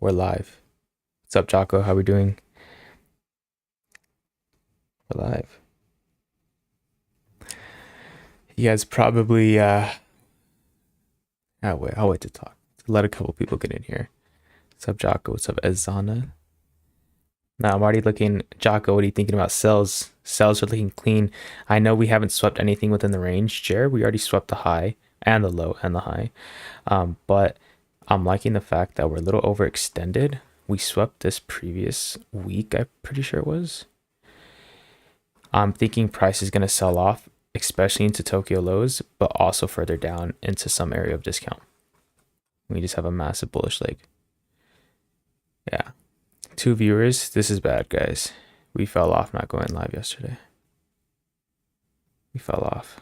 We're live. What's up, Jocko? How we doing? We're live. You guys probably I'll wait to talk. Let a couple people get in here. What's up, Jocko? What's up, Ezana? Now I'm already looking. Jocko, what are you thinking about sells? Sells are looking clean. I know we haven't swept anything within the range. Jared, we already swept the high and the low and the high. But I'm liking the fact that we're a little overextended. We swept this previous week, I'm pretty sure it was. I'm thinking price is going to sell off, especially into Tokyo lows, but also further down into some area of discount. We just have a massive bullish leg. Yeah. 2 viewers. This is bad, guys. We fell off not going live yesterday. We fell off.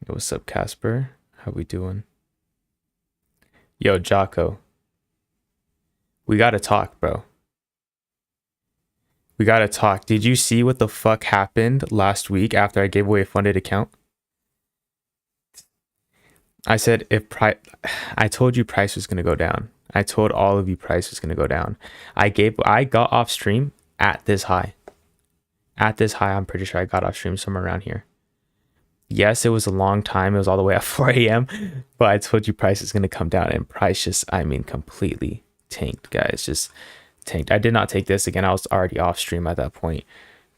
Yo, what's up, Casper? How we doing? Yo, Jocko. We gotta talk, bro. We gotta talk. Did you see what the fuck happened last week after I gave away a funded account? I said I told you price was gonna go down. I told all of you price was gonna go down. I got off stream at this high. At this high, I'm pretty sure I got off stream somewhere around here. Yes, it was a long time. It was all the way at 4 a.m. But I told you price is gonna come down, and price just, I mean, completely tanked, guys. Just tanked. I did not take this again. I was already off stream at that point,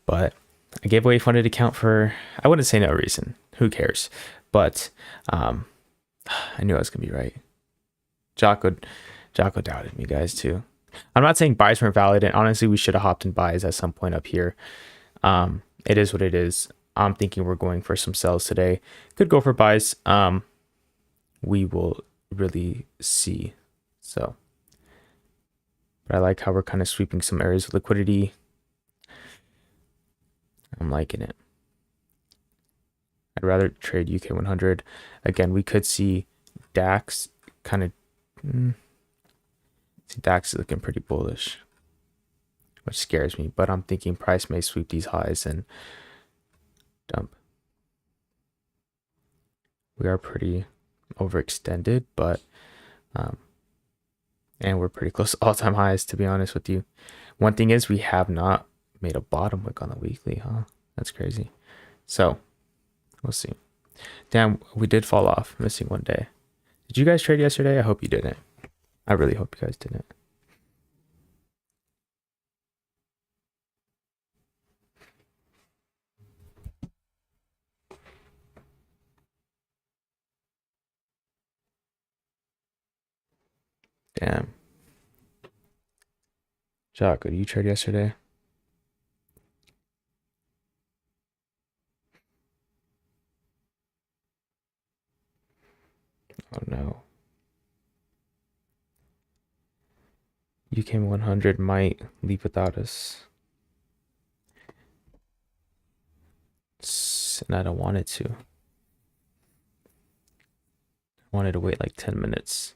but I gave away a funded account for, I wouldn't say no reason. Who cares? But I knew I was gonna be right. Jocko doubted me, guys, too. I'm not saying buys weren't valid, and honestly, we should have hopped in buys at some point up here. It is what it is. I'm thinking we're going for some sells today. Could go for buys. We will really see. So, but I like how we're kind of sweeping some areas of liquidity. I'm liking it. I'd rather trade UK 100. Again, we could see DAX kind of. See, DAX is looking pretty bullish, which scares me. But I'm thinking price may sweep these highs and dump. We are pretty overextended, but and we're pretty close to all-time highs, to be honest with you. One thing is we have not made a bottom wick on the weekly, huh? That's crazy. So we'll see. Damn, we did fall off, missing one day. Did you guys trade yesterday? I hope you didn't. I really hope you guys didn't. Damn. Jocko, did you trade yesterday? Oh no. UK 100 might leave without us. And I don't want it to. I wanted to wait like 10 minutes.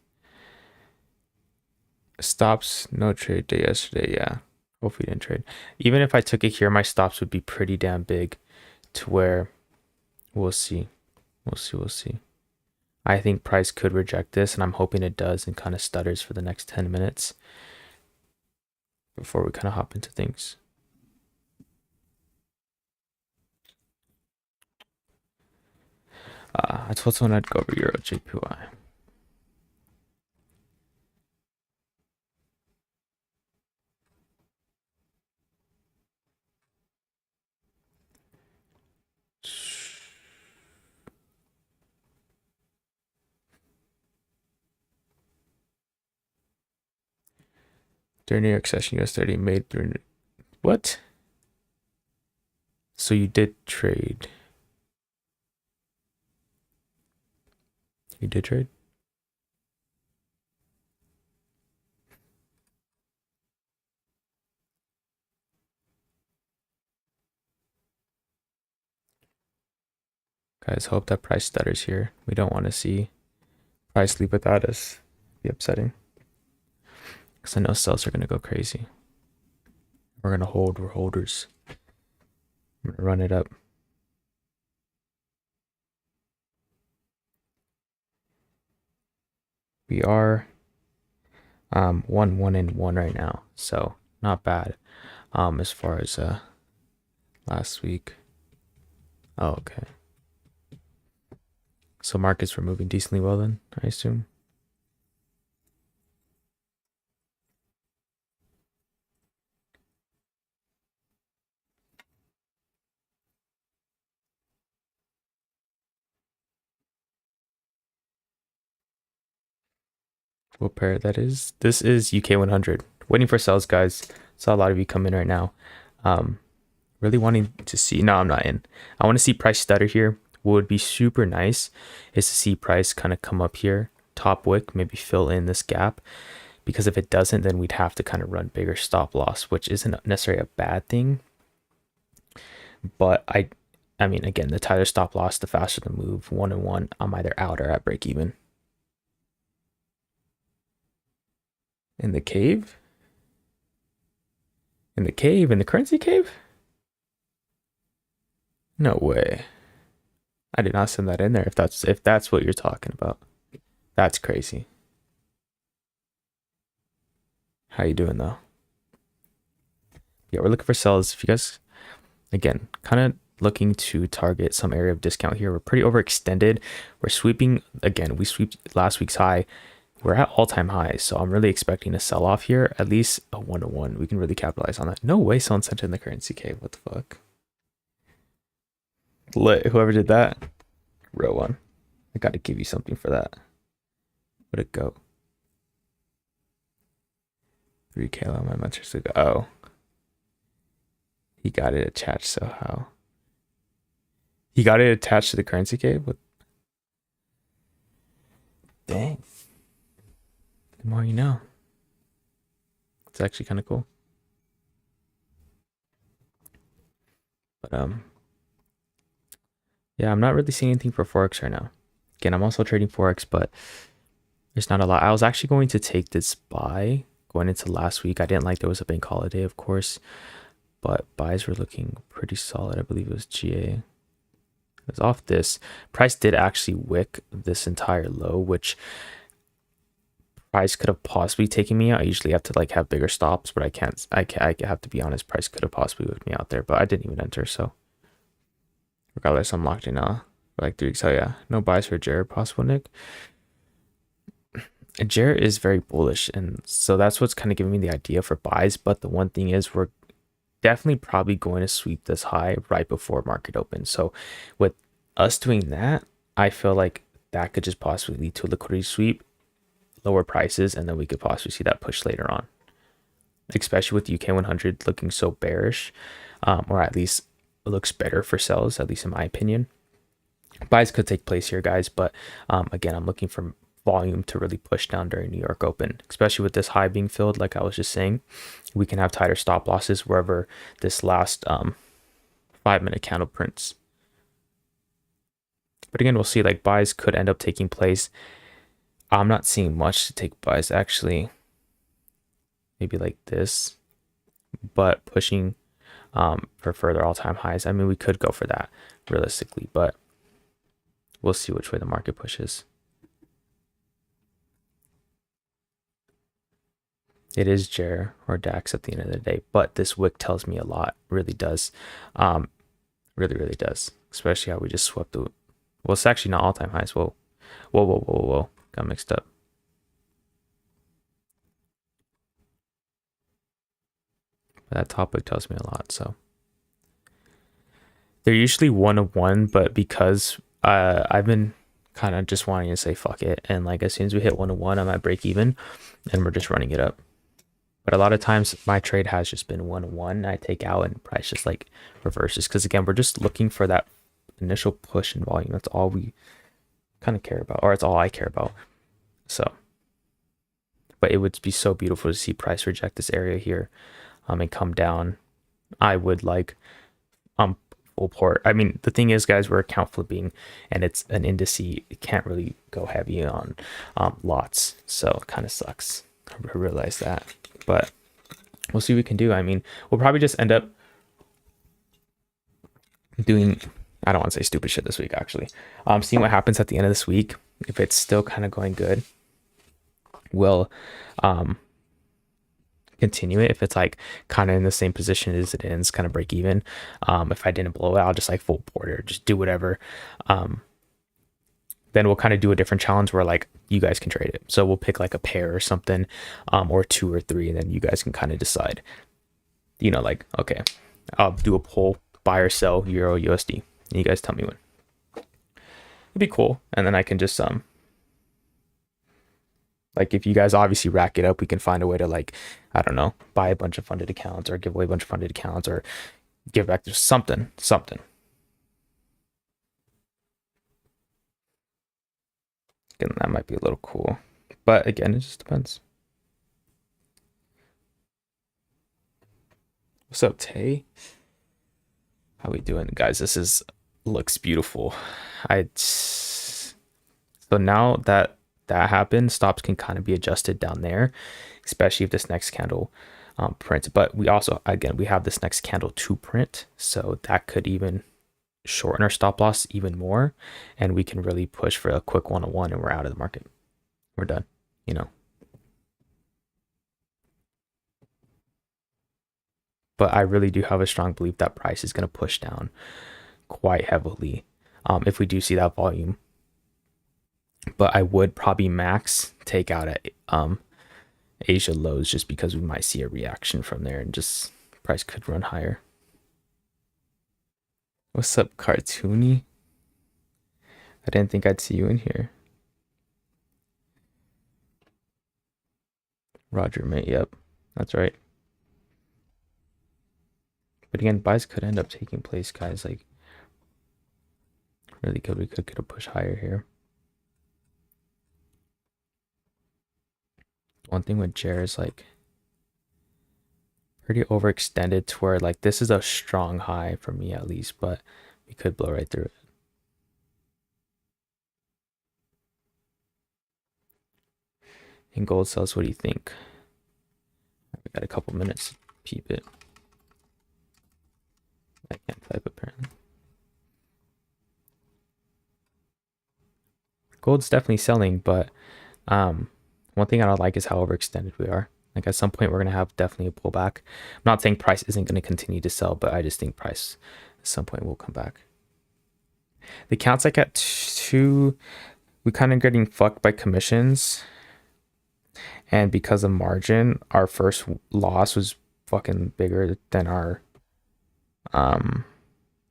Stops, no trade day yesterday. Yeah. Hopefully you didn't trade. Even if I took it here, my stops would be pretty damn big to where we'll see. We'll see. I think price could reject this, and I'm hoping it does and kind of stutters for the next 10 minutes before we kind of hop into things. I told someone I'd go over Euro JPY. During New York session, US30 made through. What? So you did trade. You did trade? Guys, hope that price stutters here. We don't want to see price leave without us. Be upsetting. Because I know sells are going to go crazy. We're going to hold. We're holders. I'm going to run it up. We are 1-1-1 right now, so not bad. As far as last week. Oh, okay. So markets were moving decently well then, I assume. What pair that is? This is UK 100. Waiting for sales, guys. Saw a lot of you come in right now. Really wanting to see. No, I'm not in. I want to see price stutter here. What would be super nice is to see price kind of come up here, top wick, maybe fill in this gap. Because if it doesn't, then we'd have to kind of run bigger stop loss, which isn't necessarily a bad thing. But I mean, again, the tighter stop loss, the faster the move. 1-1, I'm either out or at break even. In the cave? In the cave? In the currency cave? No way. I did not send that in there if that's what you're talking about. That's crazy. How you doing though? Yeah, we're looking for sells. If you guys, again, kind of looking to target some area of discount here. We're pretty overextended. We're sweeping, again, we swept last week's high. We're at all-time highs, so I'm really expecting a sell-off here, at least a 1-1. We can really capitalize on that. No way someone sent in the currency cave. What the fuck? Lit. Whoever did that, real one. I got to give you something for that. Where'd it go? 3K on my metrics ago. Oh. He got it attached, so how? He got it attached to the currency cave? What? Dang. The more you know. It's actually kind of cool. But yeah, I'm not really seeing anything for Forex right now. Again, I'm also trading Forex, but there's not a lot. I was actually going to take this buy going into last week. I didn't like there was a bank holiday, of course, but buys were looking pretty solid. I believe it was GA. It was off this. Price did actually wick this entire low, which price could have possibly taken me out. I usually have to like have bigger stops, but I can't. I have to be honest. Price could have possibly wicked me out there, but I didn't even enter. So regardless, I'm locked in now for like 3 weeks. Oh yeah, no buys for Jared possible, Nick. Jared is very bullish, and so that's what's kind of giving me the idea for buys. But the one thing is, we're definitely probably going to sweep this high right before market open. So with us doing that, I feel like that could just possibly lead to a liquidity sweep, lower prices, and then we could possibly see that push later on, especially with UK 100 looking so bearish, or at least it looks better for sells, at least in my opinion. Buys could take place here, guys, but again, I'm looking for volume to really push down during New York Open, especially with this high being filled. Like I was just saying, we can have tighter stop losses wherever this last 5-minute candle prints. But again, we'll see. Like buys could end up taking place. I'm not seeing much to take buys actually. Maybe like this, but pushing for further all-time highs. I mean, we could go for that realistically, but we'll see which way the market pushes. It is JER or DAX at the end of the day, but this wick tells me a lot. Really does. Really does. Especially how we just swept the. Well, it's actually not all-time highs. Whoa. Got mixed up. That top wick tells me a lot. So they're usually 1-1, but because I've been kind of just wanting to say fuck it, and like as soon as we hit 1-1, I'm at break even, and we're just running it up. But a lot of times my trade has just been 1-1. I take out and price just like reverses. Because again, we're just looking for that initial push in volume. That's all we kind of care about, or it's all I care about. So, but it would be so beautiful to see price reject this area here and come down. I would like full port. I mean, the thing is, guys, we're account flipping and it's an indice. It can't really go heavy on lots. So it kind of sucks. I realize that. But we'll see what we can do. I mean, we'll probably just end up doing, I don't want to say stupid shit this week, actually. Seeing what happens at the end of this week. If it's still kind of going good, will continue it. If it's like kind of in the same position as it ends, kind of break even. If I didn't blow it, I'll just like full port it or just do whatever. Then we'll kind of do a different challenge where like you guys can trade it. So we'll pick like a pair or something, or two or three, and then you guys can kind of decide. Like, okay, I'll do a poll, buy or sell Euro USD, and you guys tell me when. It'd be cool, and then I can just like if you guys obviously rack it up, we can find a way to like, I don't know, buy a bunch of funded accounts or give away a bunch of funded accounts or give back to something. Again, that might be a little cool, but again, it just depends. What's up, Tay? How we doing, guys? This looks beautiful. So now that happened, stops can kind of be adjusted down there, especially if this next candle prints. But we also, again, we have this next candle to print, so that could even shorten our stop loss even more, and we can really push for a quick 101, and we're out of the market. We're done. But I really do have a strong belief that price is going to push down quite heavily if we do see that volume. But I would probably max take out at Asia lows just because we might see a reaction from there and just price could run higher. What's up, Cartoony? I didn't think I'd see you in here. Roger, mate. Yep, that's right. But again, buys could end up taking place, guys. Like, really good. We could get a push higher here. One thing with Jer is like pretty overextended to where like this is a strong high for me at least, but we could blow right through it. And gold sells, what do you think? We got a couple minutes. Peep it. I can't type apparently. Gold's definitely selling, but one thing I don't like is how overextended we are. Like at some point we're gonna have definitely a pullback. I'm not saying price isn't gonna continue to sell, but I just think price at some point will come back. The count's like at 2. We kind of getting fucked by commissions, and because of margin, our first loss was fucking bigger than our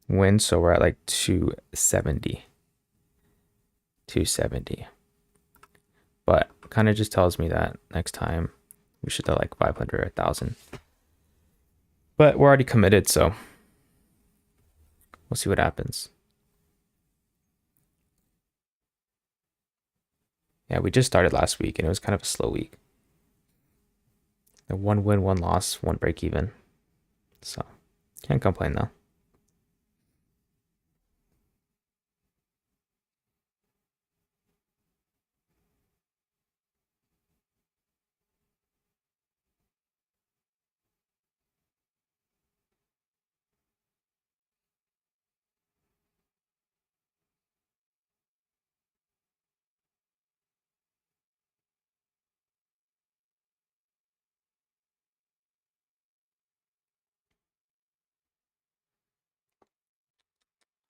win. So we're at like 270. But kind of just tells me that next time we should do like 500 or 1,000. But we're already committed, so we'll see what happens. Yeah, we just started last week and it was kind of a slow week. The 1 win, 1 loss, 1 break even. So can't complain though.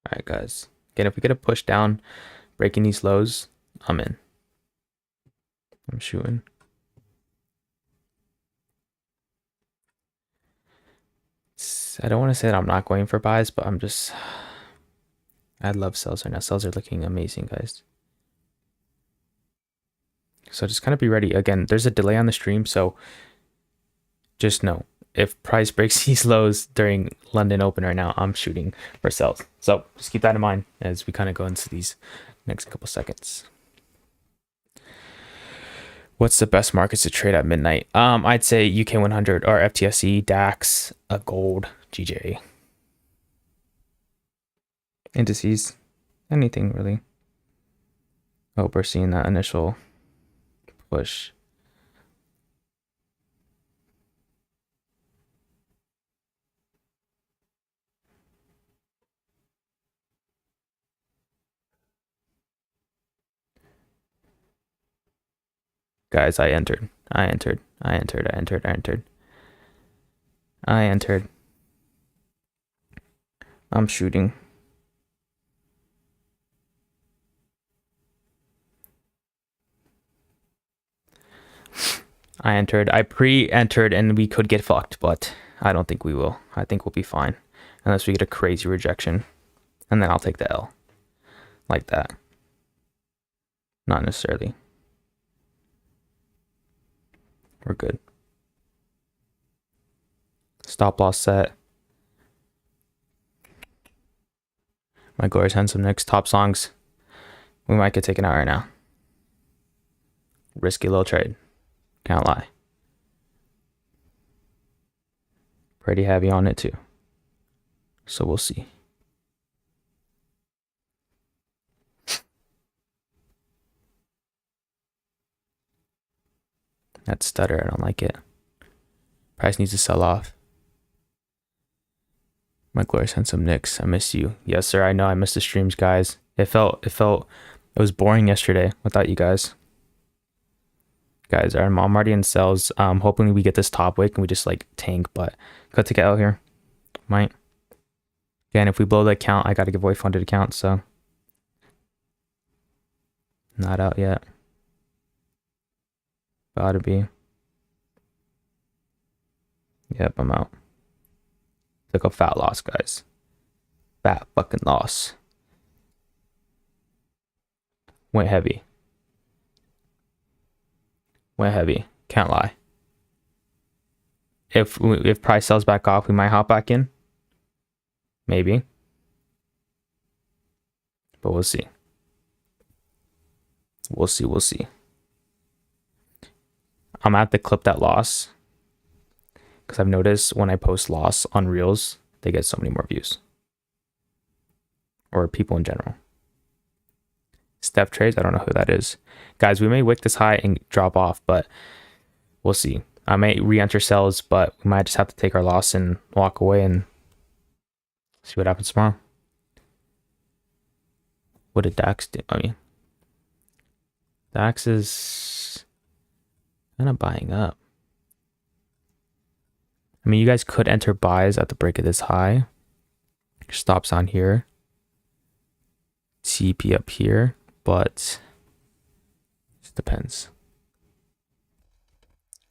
All right, guys. Again, if we get a push down, breaking these lows, I'm in. I'm shooting. I don't want to say that I'm not going for buys, but I love sells right now. Sells are looking amazing, guys. So just kind of be ready. Again, there's a delay on the stream, so just know if price breaks these lows during London Open right now, I'm shooting for sells. So just keep that in mind as we kind of go into these next couple seconds. What's the best markets to trade at midnight? I'd say UK 100 or FTSE, DAX, gold, GJ, indices, anything really. I hope we're seeing that initial push. Guys, I entered. I entered. I entered. I entered. I entered. I entered. I'm shooting. I entered. I pre-entered and we could get fucked, but I don't think we will. I think we'll be fine. Unless we get a crazy rejection. And then I'll take the L. Like that. Not necessarily. We're good. Stop loss set. My glorious handsome Knicks top songs. We might get taken out right now. Risky little trade. Can't lie. Pretty heavy on it too. So we'll see. That stutter, I don't like it. Price needs to sell off. My glorious handsome Knicks, I miss you. Yes, sir. I know I missed the streams, guys. It was boring yesterday without you guys. Guys, I'm already in sales. Hoping we get this top wick and we just like tank, but could take it out here. Might. Again, if we blow the account, I gotta give away funded accounts, so not out yet. About to be. Yep, I'm out. Took a fat loss, guys. Fat fucking loss. Went heavy. Went heavy. Can't lie. If price sells back off, we might hop back in. Maybe. But we'll see. We'll see. We'll see. I'm at the clip that loss. Because I've noticed when I post loss on Reels, they get so many more views. Or people in general. Steph trades, I don't know who that is. Guys, we may wick this high and drop off, but we'll see. I may re-enter sells, but we might just have to take our loss and walk away and see what happens tomorrow. What did Dax do? I mean, Dax is kind of buying up. I mean, you guys could enter buys at the break of this high. Stops on here. TP up here, but it depends.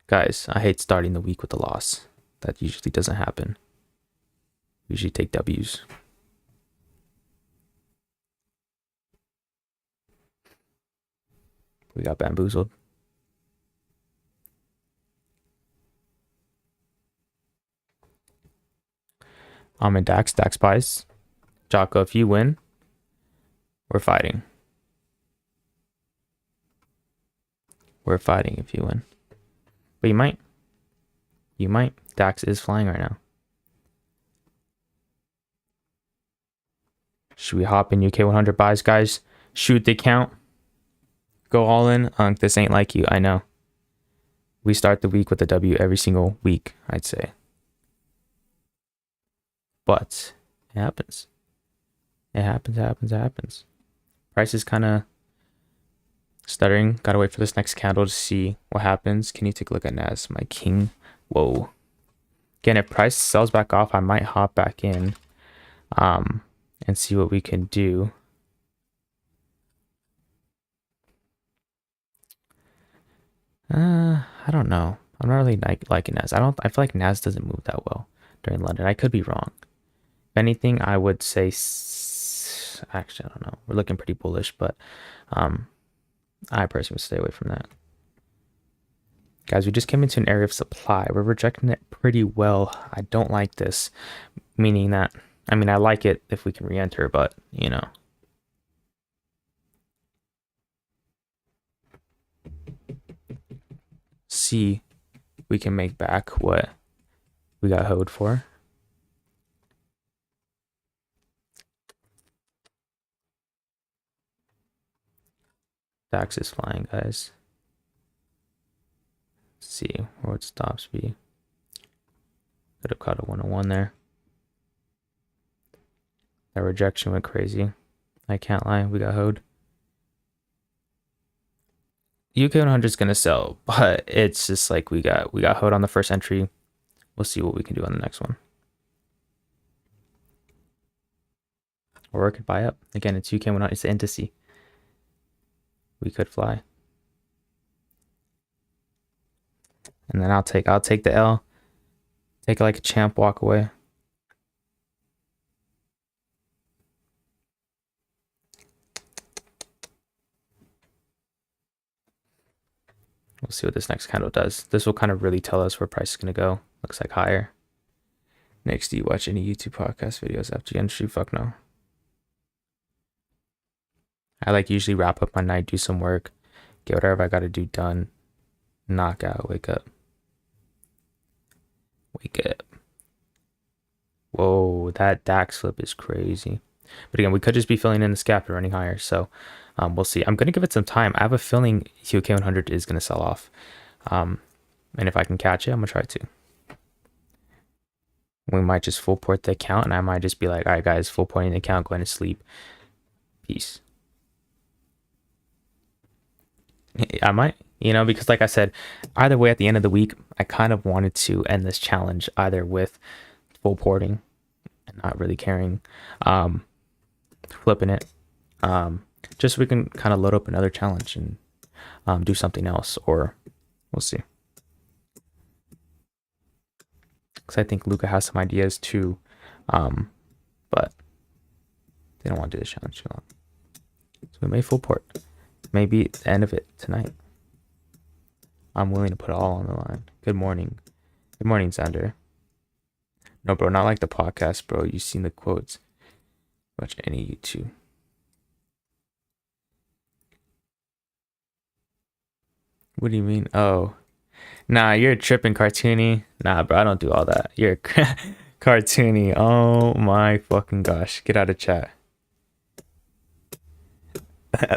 Guys, I hate starting the week with a loss. That usually doesn't happen. Usually take W's. We got bamboozled. I'm in Dax buys. Jocko, if you win, we're fighting. We're fighting if you win. But you might. You might. Dax is flying right now. Should we hop in UK 100 buys, guys? Shoot the count. Go all in. This ain't like you. I know. We start the week with a W every single week, I'd say. But it happens. It happens. Price is kind of stuttering. Gotta wait for this next candle to see what happens. Can you take a look at Nas, my king? Whoa. Again, if price sells back off, I might hop back in and see what we can do. I don't know. I'm not really liking Nas. I feel like Nas doesn't move that well during London. I could be wrong. If anything, I would say actually, I don't know. We're looking pretty bullish, but I personally would stay away from that. Guys, we just came into an area of supply. We're rejecting it pretty well. I don't like this, meaning that, I mean, I like it if we can re-enter, but, you know. See, we can make back what we got hoed for. Dax is flying, guys. Let's see where it stops be. Could have caught a 101 there. That rejection went crazy. I can't lie, we got hoed. UK 100 is gonna sell, but it's just like we got hoed on the first entry. We'll see what we can do on the next one. Or it could buy up. Again, it's UK 100. It's the indice. We could fly. And then I'll take the L. Take like a champ, walk away. We'll see what this next candle does. This will kind of really tell us where price is going to go. Looks like higher. Next, do you watch any YouTube podcast videos after you entry? Fuck no. I like usually wrap up my night, do some work, get whatever I got to do done, knock out, wake up. Wake up. Whoa, that DAX flip is crazy. But again, we could just be filling in this gap and running higher. So we'll see. I'm going to give it some time. I have a feeling UK 100 is going to sell off. And if I can catch it, I'm going to try to. We might just full port the account, and I might just be like, all right, guys, full porting the account, going to sleep. Peace. I might, because like I said, either way, at the end of the week, I kind of wanted to end this challenge either with full porting and not really caring, flipping it, just so we can kind of load up another challenge and do something else, or we'll see. Because I think Luca has some ideas too, but they don't want to do this challenge too long. So we may full port. Maybe the end of it tonight. I'm willing to put it all on the line. Good morning. Good morning, Xander. No, bro, not like the podcast, bro. You've seen the quotes. Watch any YouTube. What do you mean? Oh. Nah, you're tripping, cartoony. Nah, bro, I don't do all that. You're cartoony. Oh my fucking gosh. Get out of chat.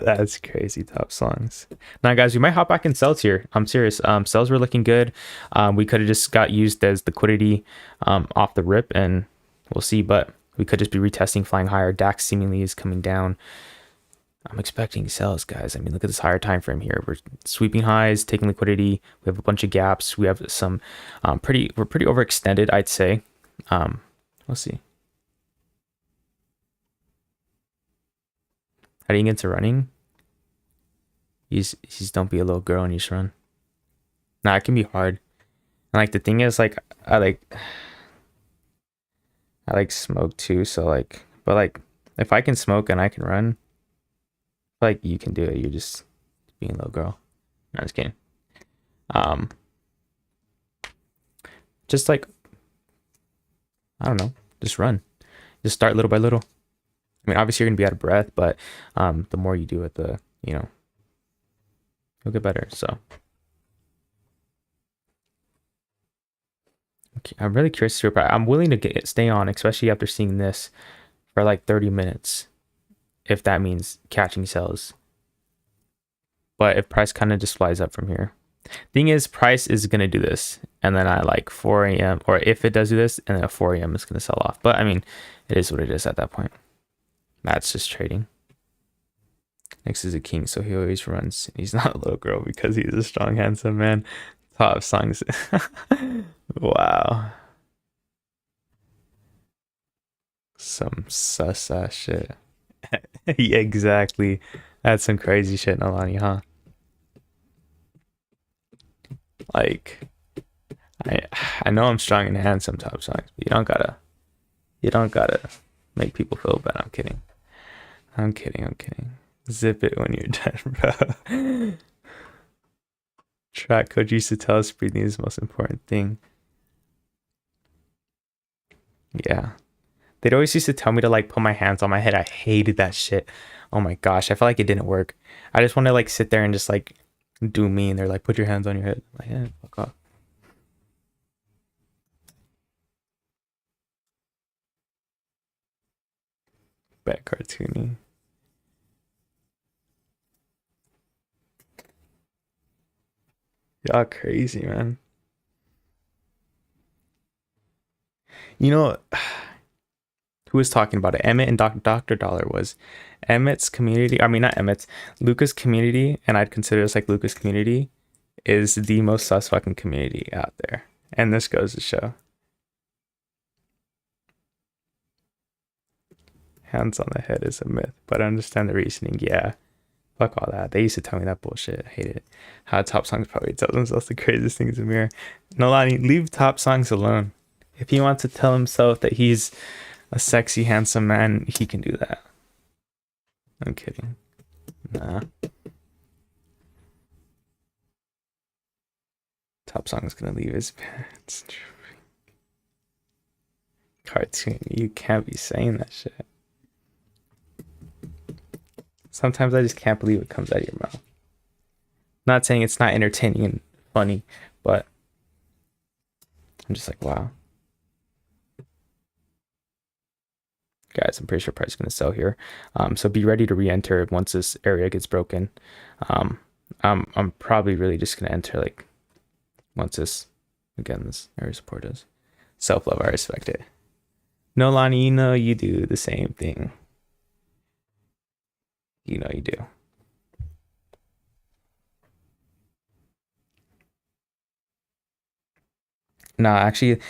That's crazy. Top songs. Now, guys, we might hop back in cells here. I'm serious. Cells were looking good. We could have just got used as liquidity off the rip, and we'll see. But we could just be retesting, flying higher. DAX seemingly is coming down. I'm expecting cells, guys. I mean, look at this higher time frame here. We're sweeping highs, taking liquidity. We have a bunch of gaps. We have some we're pretty overextended, I'd say. We'll see. How do you get into running? You just don't be a little girl and you just run. Nah, it can be hard. And like the thing is, like I like smoke too, so like, but like if I can smoke and I can run, like you can do it. You're just being a little girl. No, I'm just kidding. Just like, I don't know, just run. Just start little by little. I mean, obviously you're gonna be out of breath, but the more you do it, the you'll get better. So okay, I'm really curious to see. I'm willing to stay on, especially after seeing this for like 30 minutes, if that means catching cells. But if price kind of just flies up from here, thing is, price is gonna do this, and then I like 4 a.m. or if it does do this, and then at 4 a.m. it's gonna sell off. But I mean, it is what it is at that point. That's just trading. Next is a king, so he always runs. He's not a little girl because he's a strong, handsome man. Top songs. Wow. Some sus ass shit. Yeah, exactly. That's some crazy shit, Nalani, huh? Like, I know I'm strong and handsome, top songs, but you don't gotta make people feel bad. I'm kidding. I'm kidding. Zip it when you're done, bro. Track coach used to tell us breathing is the most important thing. Yeah. They'd always used to tell me to like put my hands on my head. I hated that shit. Oh my gosh. I felt like it didn't work. I just want to like sit there and just like do me. And they're like, put your hands on your head. Like, yeah, fuck off. Bet cartoony. Y'all crazy, man. You know, Who was talking about it? Emmett and Dr. Dollar was. Emmett's community, I mean, not Emmett's, Luca's community, and I'd consider this like Luca's community, is the most sus fucking community out there. And this goes to show. Hands on the head is a myth, but I understand the reasoning. Yeah. Fuck all that. They used to tell me that bullshit. I hate it. How top songs probably tell themselves the craziest things in the mirror. NoLani, leave top songs alone. If he wants to tell himself that he's a sexy, handsome man, he can do that. I'm kidding. Nah. Top song's gonna leave his parents. Cartoon, you can't be saying that shit. Sometimes I just can't believe it comes out of your mouth. Not saying it's not entertaining and funny, but I'm just like, wow. Guys, I'm pretty sure price is going to sell here. So be ready to re-enter once this area gets broken. I'm probably really just going to enter like once this, again, this area support is. Self-love, I respect it. NoLani, you know you do the same thing. You know you do. No, actually,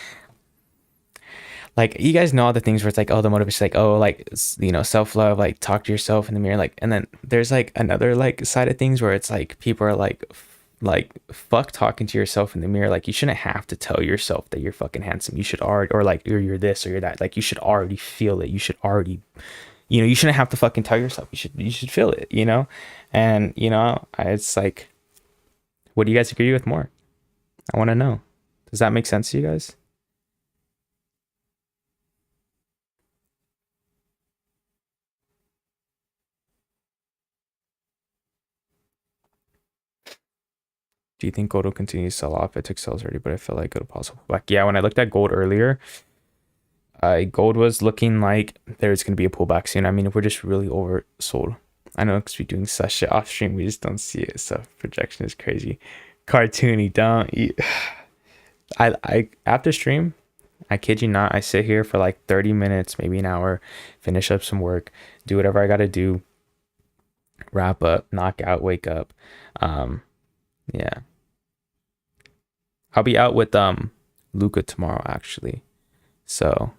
like you guys know all the things where it's like, oh, the motivation, like, oh, like, you know, self-love, like talk to yourself in the mirror, like, and then there's like another like side of things where it's like people are like fuck talking to yourself in the mirror. Like you shouldn't have to tell yourself that you're fucking handsome. You should already, or like you're this or you're that. Like you should already feel it. You should already, you know, you shouldn't have to fucking tell yourself. You should feel it, you know. And you know, it's like, what do you guys agree with more? I want to know. Does that make sense to you guys? Do you think gold will continue to sell off? It took sales already, but I feel like it'll possible. Like, yeah, when I looked at gold earlier, gold was looking like there's going to be a pullback soon. I mean, if we're just really oversold. I know because we're doing such shit off stream, we just don't see it. So projection is crazy. Cartoony, don't eat. I after stream, I kid you not, I sit here for like 30 minutes, maybe an hour, finish up some work, do whatever I got to do, wrap up, knock out, wake up. Yeah. I'll be out with Luca tomorrow actually. So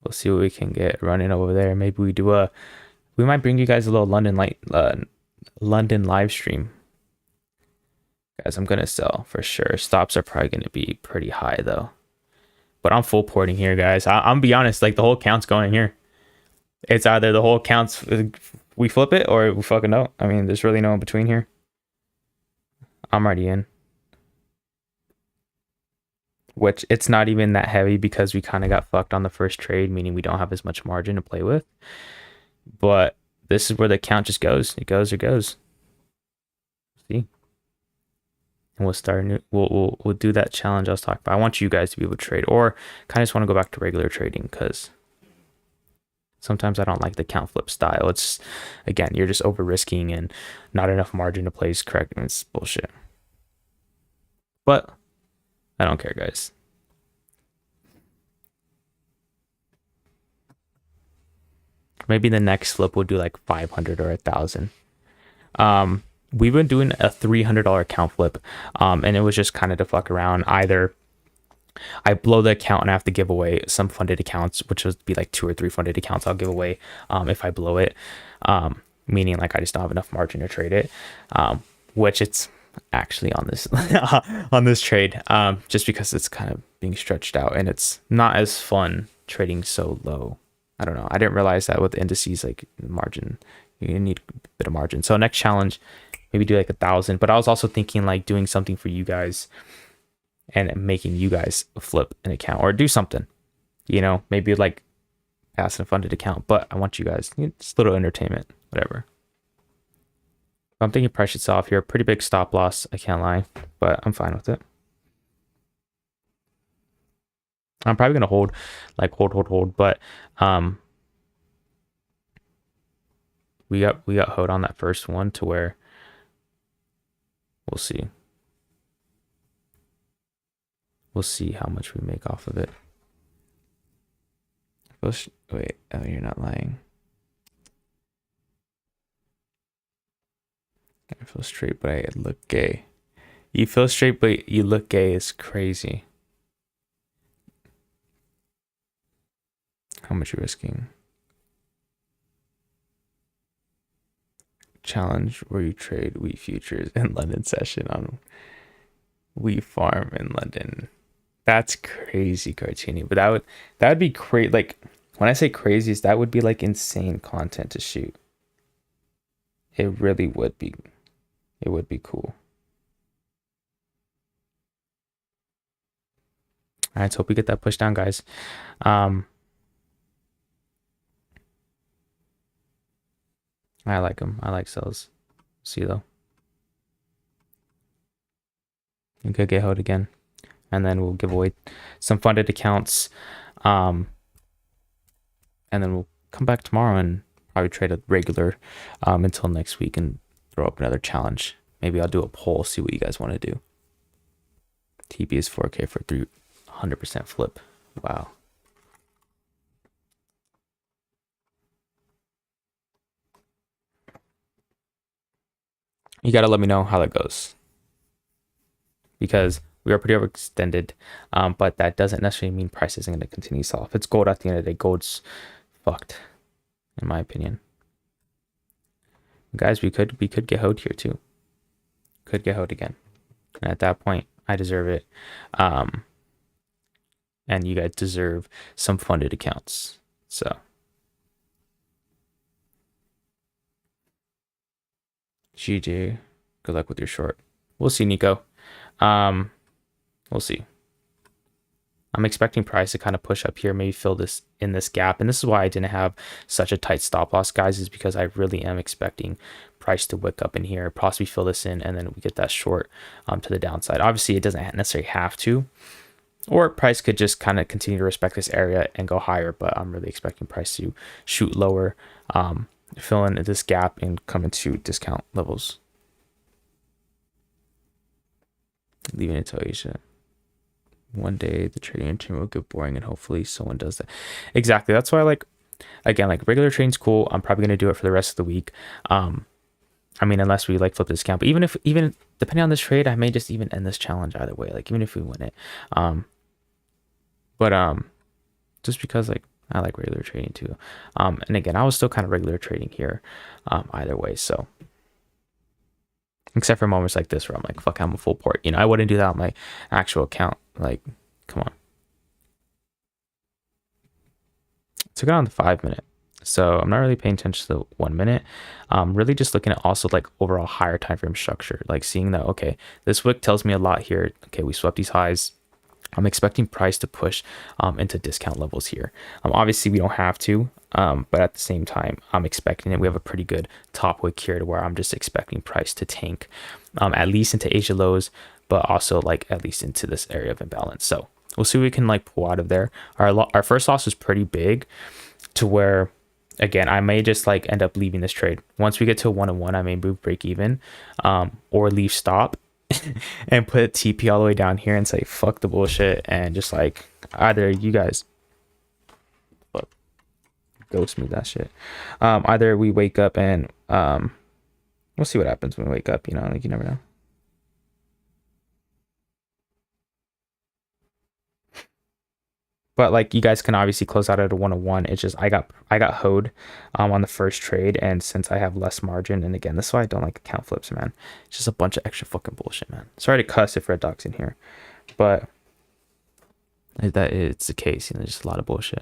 we'll see what we can get running over there. Maybe we might bring you guys a little London live stream. Guys, I'm gonna sell for sure. Stops are probably gonna be pretty high though. But I'm full porting here, guys. I'm be honest, like the whole count's going here. It's either the whole count's we flip it or we fucking don't. I mean, there's really no in between here. I'm already in. Which it's not even that heavy because we kind of got fucked on the first trade, meaning we don't have as much margin to play with. But this is where the count just goes. It goes or goes. See? And we'll start new. We'll do that challenge I was talking about. I want you guys to be able to trade, or kind of just want to go back to regular trading because sometimes I don't like the count flip style. It's again, you're just over risking and not enough margin to place correct. And it's bullshit. But I don't care, guys. Maybe the next flip we'll do like 500 or 1,000. We've been doing a $300 account flip, and it was just kind of to fuck around. Either I blow the account and I have to give away some funded accounts, which would be like 2 or 3 funded accounts I'll give away if I blow it, meaning like I just don't have enough margin to trade it, which it's actually on this on this trade, just because it's kind of being stretched out and it's not as fun trading so low. I don't know. I didn't realize that with indices, like margin, you need a bit of margin. So next challenge, maybe do like 1,000. But I was also thinking like doing something for you guys and making you guys flip an account or do something, you know, maybe like ask a funded account. But I want you guys, just a little entertainment, whatever. I'm thinking price should sell off here. Pretty big stop loss, I can't lie, but I'm fine with it. I'm probably gonna hold, like hold, but we got hold on that first one to where we'll see. We'll see how much we make off of it. Wait, oh, you're not lying. I feel straight, but I look gay. You feel straight, but you look gay is crazy. How much are you risking? Challenge where you trade wheat futures in London session on wheat farm in London. That's crazy, Cartini. But that would be crazy. Like when I say crazy, that would be like insane content to shoot. It really would be. It would be cool. All right, so hope we get that push down, guys. I like them. I like sells. See though. You could get held again. And then we'll give away some funded accounts. And then we'll come back tomorrow and probably trade a regular until next week and throw up another challenge. Maybe I'll do a poll, see what you guys want to do. TP is 4K for 300% flip. Wow. You got to let me know how that goes. Because we are pretty overextended, but that doesn't necessarily mean price isn't going to continue to sell off. It's gold at the end of the day. Gold's fucked, in my opinion. Guys, we could get hoed here too. Could get hoed again. And at that point, I deserve it. And you guys deserve some funded accounts. So GG. Good luck with your short. We'll see, Nico. We'll see. I'm expecting price to kind of push up here, maybe fill this in this gap. And this is why I didn't have such a tight stop loss, guys, is because I really am expecting price to wick up in here, possibly fill this in, and then we get that short to the downside. Obviously, it doesn't necessarily have to, or price could just kind of continue to respect this area and go higher, but I'm really expecting price to shoot lower, fill in this gap and come into discount levels. Leaving it to Asia. One day the trading intern will get boring and hopefully someone does that. Exactly. That's why like regular trading's cool. I'm probably gonna do it for the rest of the week. I mean, unless we like flip the discount, but even depending on this trade, I may just even end this challenge either way. Like even if we win it. Just because like I like regular trading too. And again, I was still kind of regular trading here, either way. So except for moments like this where I'm like, fuck, I'm a full port. You know, I wouldn't do that on my actual account. Like, come on. Took it on the 5 minute. So I'm not really paying attention to the 1 minute. Really just looking at also like overall higher time frame structure, like seeing that, okay, this wick tells me a lot here. Okay, we swept these highs. I'm expecting price to push into discount levels here. Obviously, we don't have to, but at the same time, I'm expecting it. We have a pretty good top wick here to where I'm just expecting price to tank at least into Asia lows, but also like at least into this area of imbalance. So we'll see what we can like pull out of there. Our first loss was pretty big to where, again, I may just like end up leaving this trade. Once we get to a 1-on-1, I may move break even or leave stop and put TP all the way down here and say fuck the bullshit and just like either you guys ghost me that shit. Either we wake up and we'll see what happens when we wake up, you know, like you never know. But like you guys can obviously close out at a 1-on-1. It's just I got hoed on the first trade, and since I have less margin, and again, this is why I don't like account flips, man. It's just a bunch of extra fucking bullshit, man. Sorry to cuss if Red Dog's in here, but that it's the case. You know, just a lot of bullshit.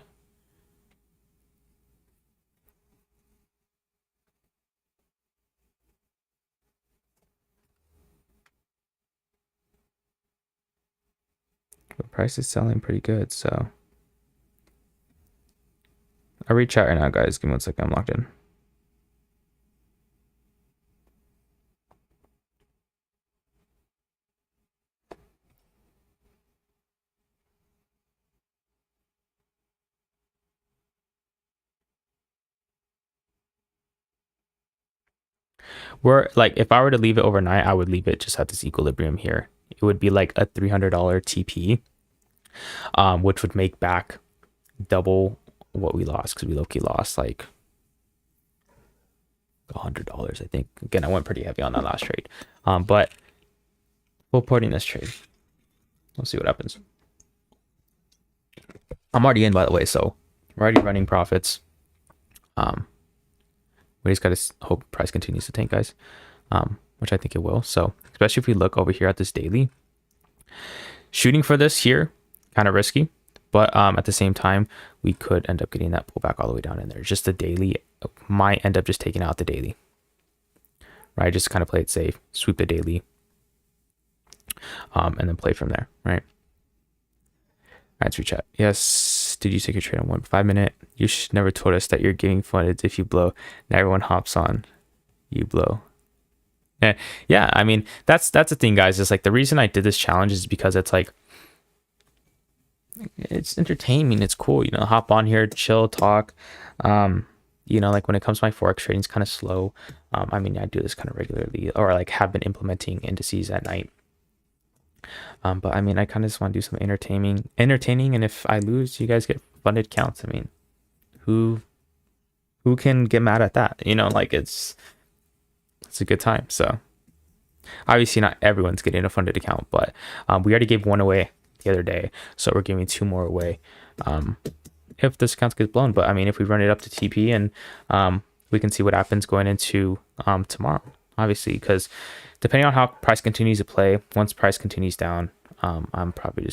The price is selling pretty good, so I'll reach out right now, guys. Give me 1 second. I'm locked in. Where like if I were to leave it overnight, I would leave it just at this equilibrium here. It would be like a $300 TP, which would make back double what we lost, because we low-key lost like $100, I think. Again, I went pretty heavy on that last trade. But we'll put in this trade. We'll see what happens. I'm already in, by the way, so we're already running profits. We just gotta hope price continues to tank, guys. Which I think it will. So especially if we look over here at this daily, shooting for this here, kind of risky, but at the same time, we could end up getting that pullback all the way down in there. Just the daily might end up just taking out the daily, right? Just kind of play it safe, sweep the daily, and then play from there, right? All right, chat. Yes, did you take a trade on 1 5 minute? You never told us that you're getting funded if you blow. Now everyone hops on. You blow. Yeah, I mean, that's the thing, guys. Is like the reason I did this challenge is because it's like, it's entertaining, it's cool, you know, hop on here, chill, talk. You know, like when it comes to my forex trading, it's kind of slow. I mean, I do this kind of regularly, or like have been implementing indices at night. But I mean, I kind of just want to do some entertaining, and if I lose, you guys get funded counts. I mean, who can get mad at that? You know, like it's a good time. So obviously not everyone's getting a funded account, but we already gave one away the other day, so we're giving 2 more away if this account gets blown. But I mean, if we run it up to TP, and we can see what happens going into tomorrow, obviously, because depending on how price continues to play, once price continues down, I'm probably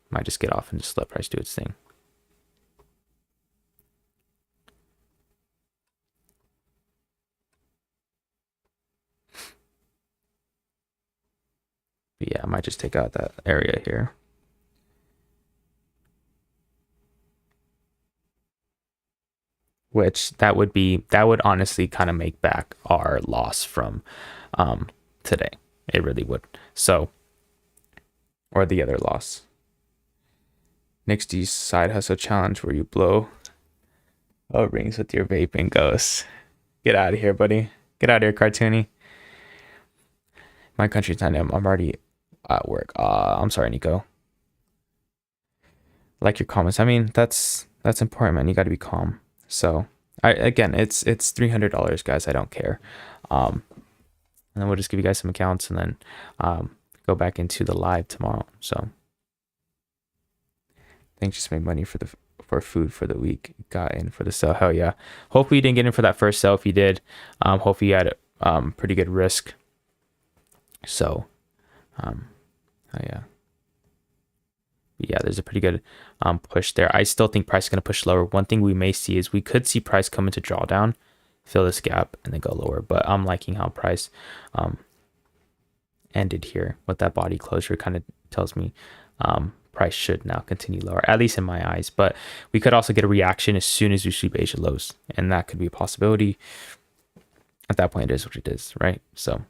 might just get off and just let price do its thing. But yeah, I might just take out that area here. Which that would honestly kind of make back our loss from today. It really would. So, or the other loss. Next D side hustle challenge where you blow rings with your vaping ghosts. Get out of here, buddy. Get out of here, cartoony. My country's not. I'm already at work. I'm sorry, Nico. Like your comments. I mean, that's important, man. You got to be calm. So again, it's $300, guys. I don't care. And then we'll just give you guys some accounts, and then go back into the live tomorrow. So thanks. Just make money for food for the week. Got in for the sale. Hell yeah. Hopefully you didn't get in for that first sale. If you did, hopefully you had pretty good risk. So oh yeah. Yeah, there's a pretty good push there. I still think price is going to push lower. One thing we may see is we could see price come into drawdown, fill this gap, and then go lower. But I'm liking how price ended here. What that body closure kind of tells me, price should now continue lower, at least in my eyes. But we could also get a reaction as soon as we sweep Asia lows, and that could be a possibility. At that point, it is what it is, right? So.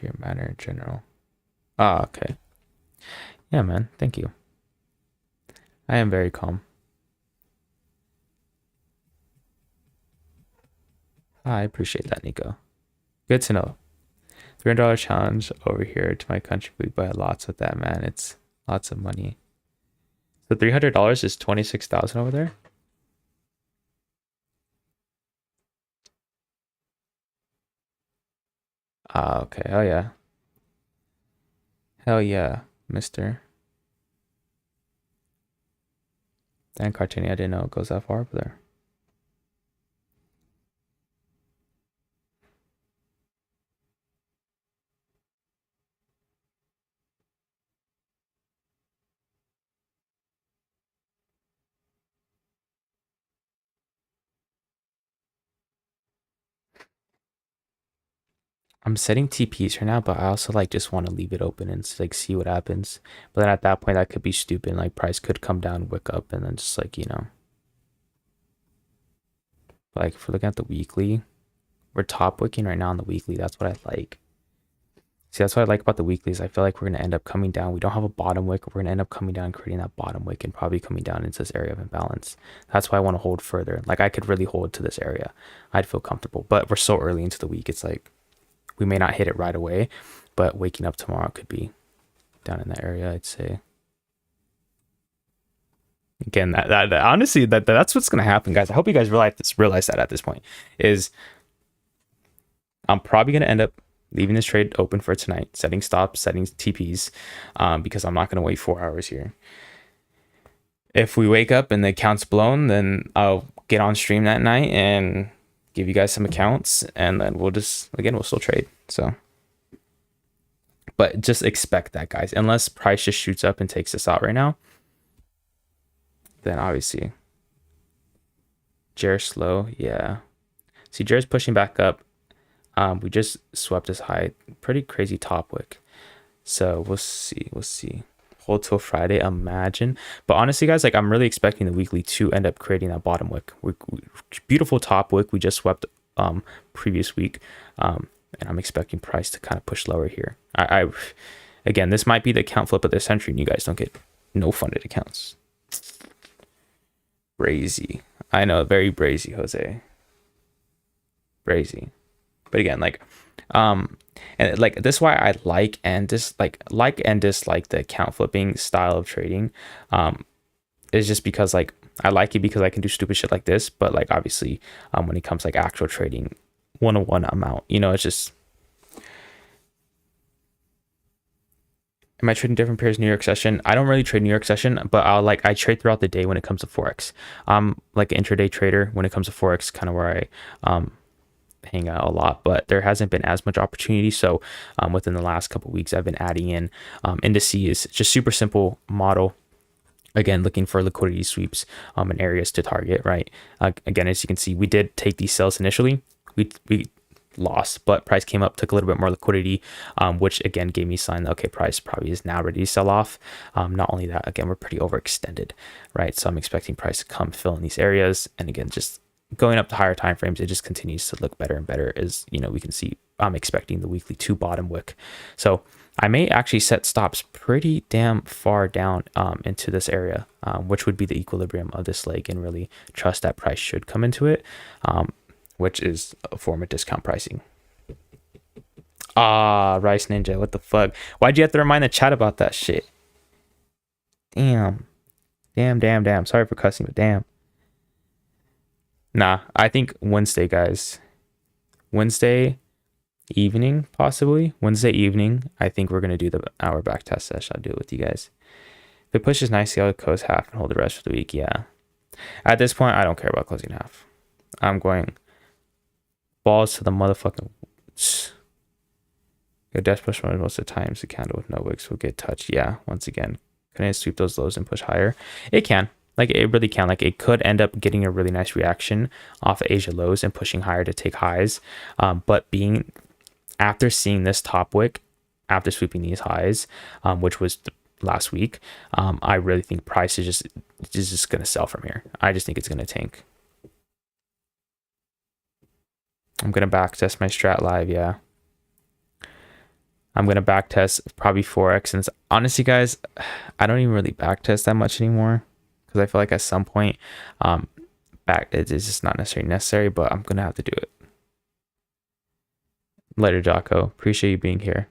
Your manner in general. Okay. Yeah, man. Thank you. I am very calm. I appreciate that, Nico. Good to know. $300 challenge over here to my country. We buy lots with that, man. It's lots of money. So $300 is 26,000 over there. Okay. Oh yeah. Hell yeah, mister. Dan Cartoony, I didn't know it goes that far over there. I'm setting TPs here now, but I also like just want to leave it open and like see what happens. But then at that point, that could be stupid. Like price could come down, wick up, and then just like, you know. Like if we're looking at the weekly, we're top wicking right now on the weekly. That's what I like. See, that's what I like about the weeklies. I feel like we're going to end up coming down. We don't have a bottom wick. We're going to end up coming down, creating that bottom wick, and probably coming down into this area of imbalance. That's why I want to hold further. Like I could really hold to this area. I'd feel comfortable. But we're so early into the week. It's like we may not hit it right away, but waking up tomorrow could be down in that area, I'd say. Again, that honestly, that's what's gonna happen, guys. I hope you guys realize that at this point is I'm probably gonna end up leaving this trade open for tonight, setting stops, setting TPs, because I'm not gonna wait 4 hours here. If we wake up and the account's blown, then I'll get on stream that night and give you guys some accounts, and then we'll still trade. So, but just expect that, guys. Unless price just shoots up and takes us out right now, then obviously Jer's slow. Yeah, see, Jer's pushing back up. We just swept this high, pretty crazy top wick. So we'll see. Hold till Friday, imagine. But honestly, guys, like I'm really expecting the weekly to end up creating that bottom wick. Beautiful top wick we just swept previous week, and I'm expecting price to kind of push lower here. I again, this might be the account flip of the century, and you guys don't get no funded accounts. Brazy, I know, very brazy, Jose. Brazy, but again, like and like this is why I like and dislike the account flipping style of trading. Is just because like I like it because I can do stupid shit like this, but like obviously when it comes like actual trading 101 amount, you know, it's just, am I trading different pairs New York session? I don't really trade New York session, but I trade throughout the day when it comes to Forex. I'm like an intraday trader when it comes to Forex, kind of where I hang out a lot, but there hasn't been as much opportunity. So within the last couple of weeks, I've been adding in indices, just super simple model. Again, looking for liquidity sweeps and areas to target, right? Again, as you can see, we did take these sales initially. We lost, but price came up, took a little bit more liquidity, which again gave me a sign that, okay, price probably is now ready to sell off. Not only that, again, we're pretty overextended, right? So I'm expecting price to come fill in these areas. And again, just going up to higher time frames, it just continues to look better and better. As you know, we can see I'm expecting the weekly 2 bottom wick. So I may actually set stops pretty damn far down into this area, which would be the equilibrium of this leg, and really trust that price should come into it, which is a form of discount pricing. Rice Ninja, what the fuck? Why'd you have to remind the chat about that shit? Damn. Sorry for cussing, but damn. Nah, I think Wednesday, guys. Wednesday evening, possibly. Wednesday evening, I think we're going to do the hour back test session. I'll do it with you guys. If it pushes nicely, I'll close half and hold the rest for the week. Yeah. At this point, I don't care about closing half. I'm going balls to the motherfucking... Your dash push most of the times the candle with no wicks will get touched. Yeah, once again, can I sweep those lows and push higher? It can. Like, it really can. Like, it could end up getting a really nice reaction off of Asia lows and pushing higher to take highs. But after seeing this top wick, after sweeping these highs, which was last week, I really think price is just going to sell from here. I just think it's going to tank. I'm going to backtest my strat live, yeah. I'm going to backtest probably 4x. And honestly, guys, I don't even really backtest that much anymore, because I feel like at some point, it's just not necessary, but I'm going to have to do it. Later, Jocko. Appreciate you being here.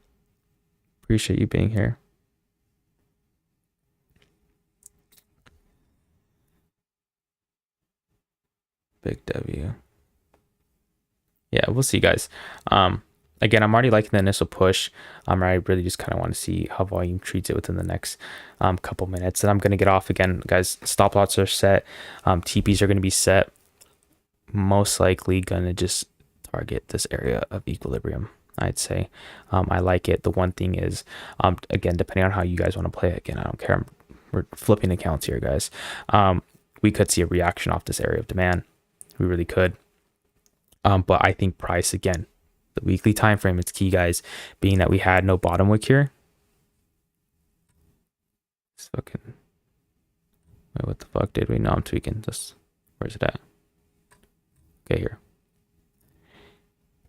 Big W. Yeah, we'll see, guys. Again, I'm already liking the initial push. I really just kind of want to see how volume treats it within the next couple minutes. And I'm going to get off again, guys. Stop lots are set. TPs are going to be set. Most likely going to just target this area of equilibrium, I'd say. I like it. The one thing is, again, depending on how you guys want to play it, again, I don't care. We're flipping accounts here, guys. We could see a reaction off this area of demand. We really could. But I think price, again, the weekly time frame, it's key, guys, being that we had no bottom wick here. Wait, what the fuck did we? No, I'm tweaking this. Where's it at? Okay, here.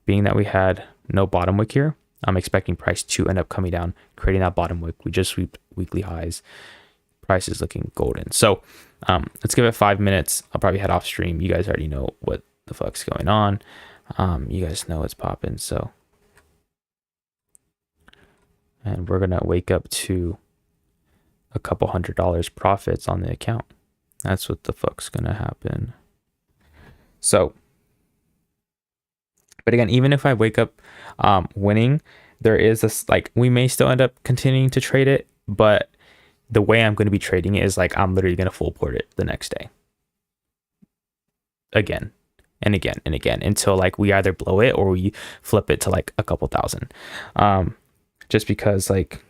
Being that we had no bottom wick here, I'm expecting price to end up coming down, creating that bottom wick. We just swept weekly highs. Price is looking golden. So let's give it 5 minutes. I'll probably head off stream. You guys already know what the fuck's going on. You guys know what's popping. So and we're gonna wake up to a couple $100 profits on the account. That's what the fuck's gonna happen. So, but again, even if I wake up winning, there is this, like, we may still end up continuing to trade it, but the way I'm going to be trading it is like I'm literally going to full port it the next day, again and again and again, until like we either blow it or we flip it to like a couple thousand. Just because, like,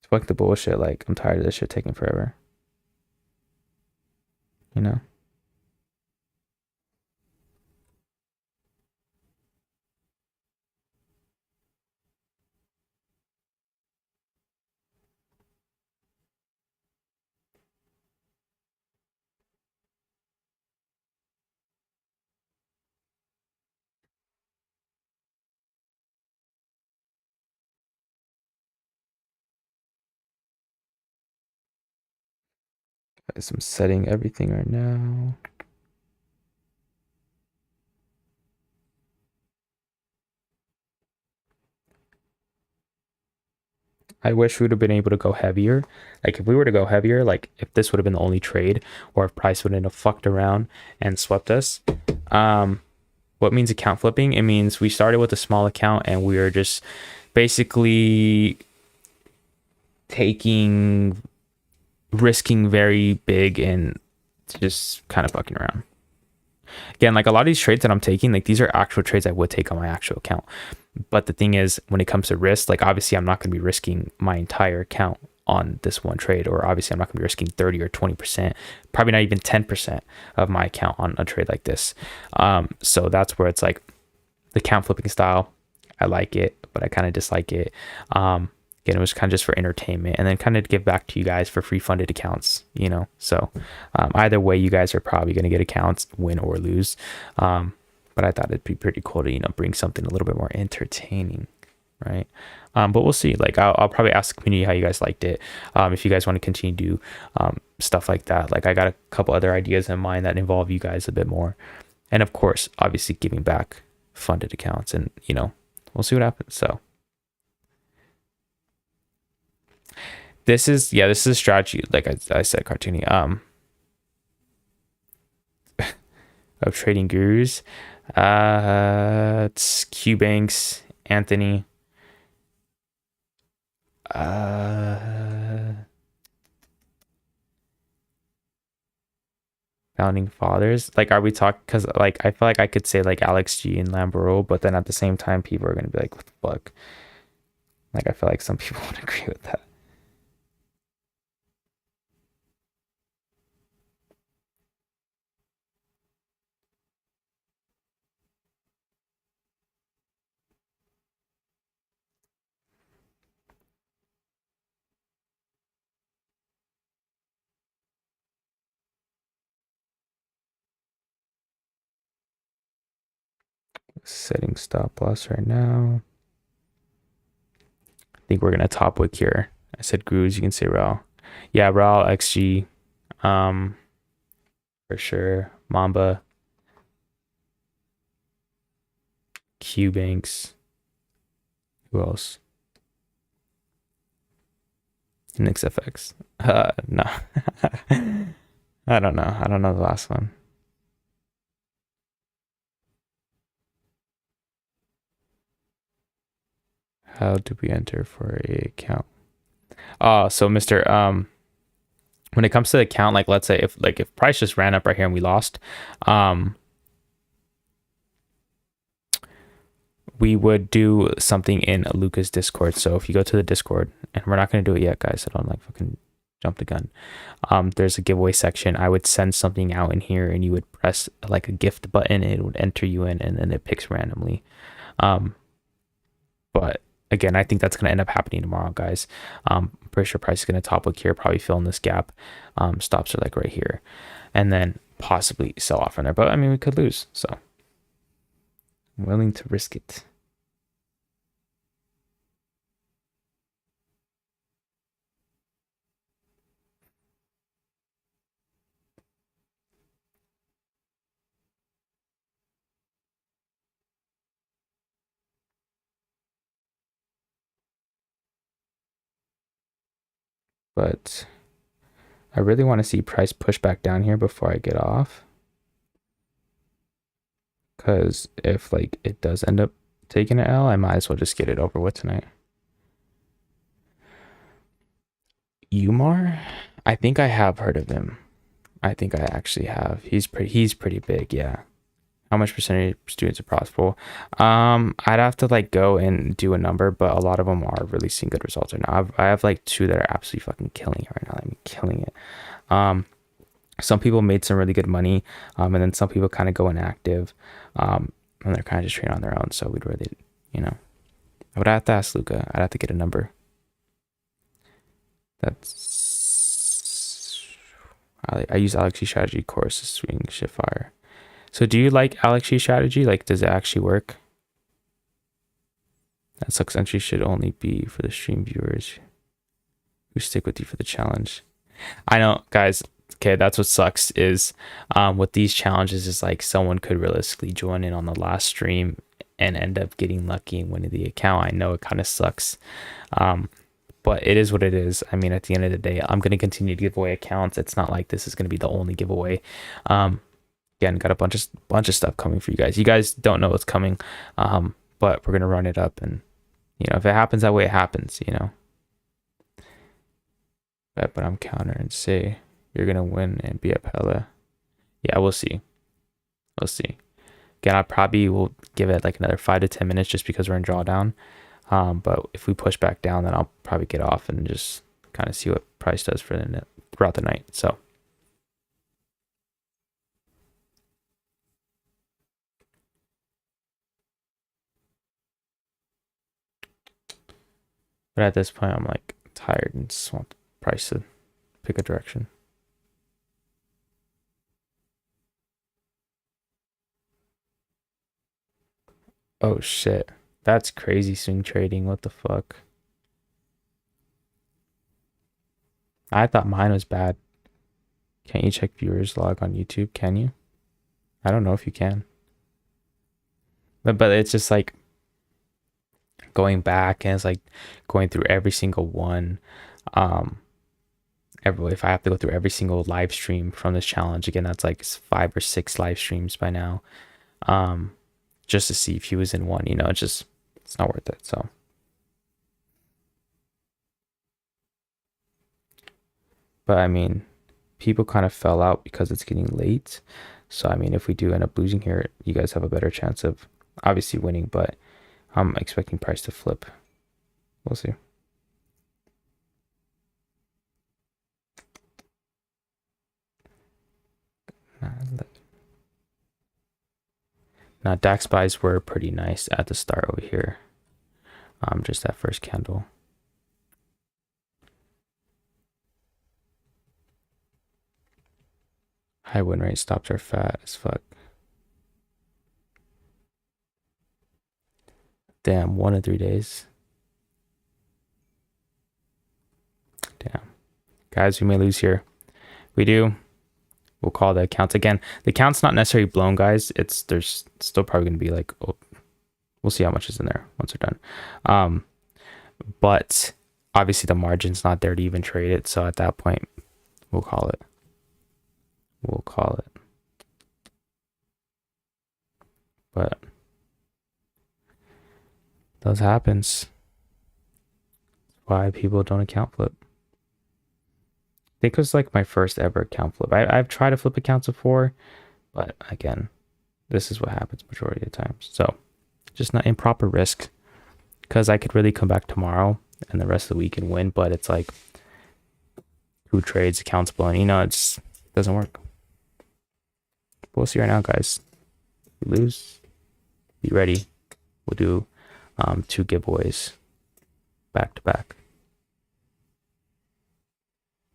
fuck the bullshit. Like, I'm tired of this shit taking forever, you know. Guys, I'm setting everything right now. I wish we would have been able to go heavier. Like, if we were to go heavier, like if this would have been the only trade, or if price wouldn't have fucked around and swept us. What means account flipping? It means we started with a small account and we are just basically risking very big and just kind of fucking around. Again, like a lot of these trades that I'm taking, like these are actual trades I would take on my actual account. But the thing is, when it comes to risk, like obviously I'm not going to be risking my entire account on this one trade, or obviously I'm not going to be risking 30 or 20%, probably not even 10% of my account on a trade like this. So that's where it's like the account flipping style, I like it, but I kind of dislike it. Again, it was kind of just for entertainment, and then kind of give back to you guys for free funded accounts, you know. So either way, you guys are probably going to get accounts, win or lose. But I thought it'd be pretty cool to, you know, bring something a little bit more entertaining, right? But we'll see. Like I'll probably ask the community how you guys liked it. If you guys want to continue to do stuff like that. Like I got a couple other ideas in mind that involve you guys a bit more, and of course, obviously giving back funded accounts, and you know, we'll see what happens. So this is a strategy, like I said, cartoony, of trading gurus. It's Q Banks, Anthony, founding fathers. Like, are we talking? Because like I feel like I could say like Alex G and Lambero, but then at the same time, people are gonna be like, "What the fuck?" Like, I feel like some people would agree with that. Setting stop loss right now. I think we're gonna top wick here. I said Grooves, you can say Raw. Yeah, Raw XG. Um, for sure. Mamba, Q Banks. Who else? NiicksFX. No. I don't know. I don't know the last one. How do we enter for a account? Oh, so Mr. When it comes to the account, like let's say if price just ran up right here and we lost, we would do something in Luca's Discord. So if you go to the Discord, and we're not gonna do it yet, guys, I don't like fucking jump the gun. There's a giveaway section. I would send something out in here, and you would press like a gift button, and it would enter you in, and then it picks randomly. But again, I think that's going to end up happening tomorrow, guys. I'm pretty sure price is going to top wick here, probably fill in this gap. Stops are like right here, and then possibly sell off from there. But I mean, we could lose, so I'm willing to risk it. but I really want to see price push back down here before I get off. Because if like it does end up taking an L, I might as well just get it over with tonight. Umar? I think I have heard of him. I think I actually have. He's pretty big, yeah. How much percentage of students are profitable? I'd have to like go and do a number, but a lot of them are really seeing good results right now. I have like two that are absolutely fucking killing it right now. I mean, killing it. Some people made some really good money, and then some people kind of go inactive, and they're kind of just trading on their own. So we'd really, you know, I would have to ask Luca. I'd have to get a number. That's I use Alexi strategy course to swing shift fire. So do you like Alexi strategy? Like, does it actually work? That sucks entry should only be for the stream viewers who stick with you for the challenge. I know, guys. Okay, that's what sucks is with these challenges is like someone could realistically join in on the last stream and end up getting lucky and winning the account. I know it kind of sucks. But it is what it is. I mean, at the end of the day, I'm going to continue to give away accounts. It's not like this is going to be the only giveaway. Again, got a bunch of stuff coming for you guys. You guys don't know what's coming, but we're going to run it up. And, you know, if it happens that way, it happens, you know. But I'm counter and say you're going to win and be up hella. Yeah, we'll see. We'll see. Again, I probably will give it like another 5 to 10 minutes just because we're in drawdown. But if we push back down, then I'll probably get off and just kind of see what price does for throughout the night. So but at this point I'm like tired and just want the price to pick a direction. Oh shit. That's crazy swing trading. What the fuck? I thought mine was bad. Can't you check viewers log on YouTube? Can you? I don't know if you can. But it's just like going back and it's like going through every single one. If I have to go through every single live stream from this challenge again, that's like 5 or 6 live streams by now. Just to see if he was in one, you know, it's not worth it. So but I mean, people kind of fell out because it's getting late. So I mean, if we do end up losing here, you guys have a better chance of obviously winning, but I'm expecting price to flip. We'll see. Now DAX buys were pretty nice at the start over here. Just that first candle. High win rate stops are fat as fuck. Damn, 1 in 3 days. Damn. Guys, we may lose here. We do. We'll call the accounts again. The account's not necessarily blown, guys. There's still probably gonna be like, oh, we'll see how much is in there once they're done. But obviously the margin's not there to even trade it. So at that point, we'll call it. We'll call it. But those happens. Why people don't account flip. I think it was like my first ever account flip. I've tried to flip accounts before, but again, this is what happens majority of the times. So just not improper risk, because I could really come back tomorrow and the rest of the week and win, but it's like 2 trades, accounts blown, you know, it doesn't work. We'll see right now, guys. We lose, be ready. We'll do 2 giveaways back to back.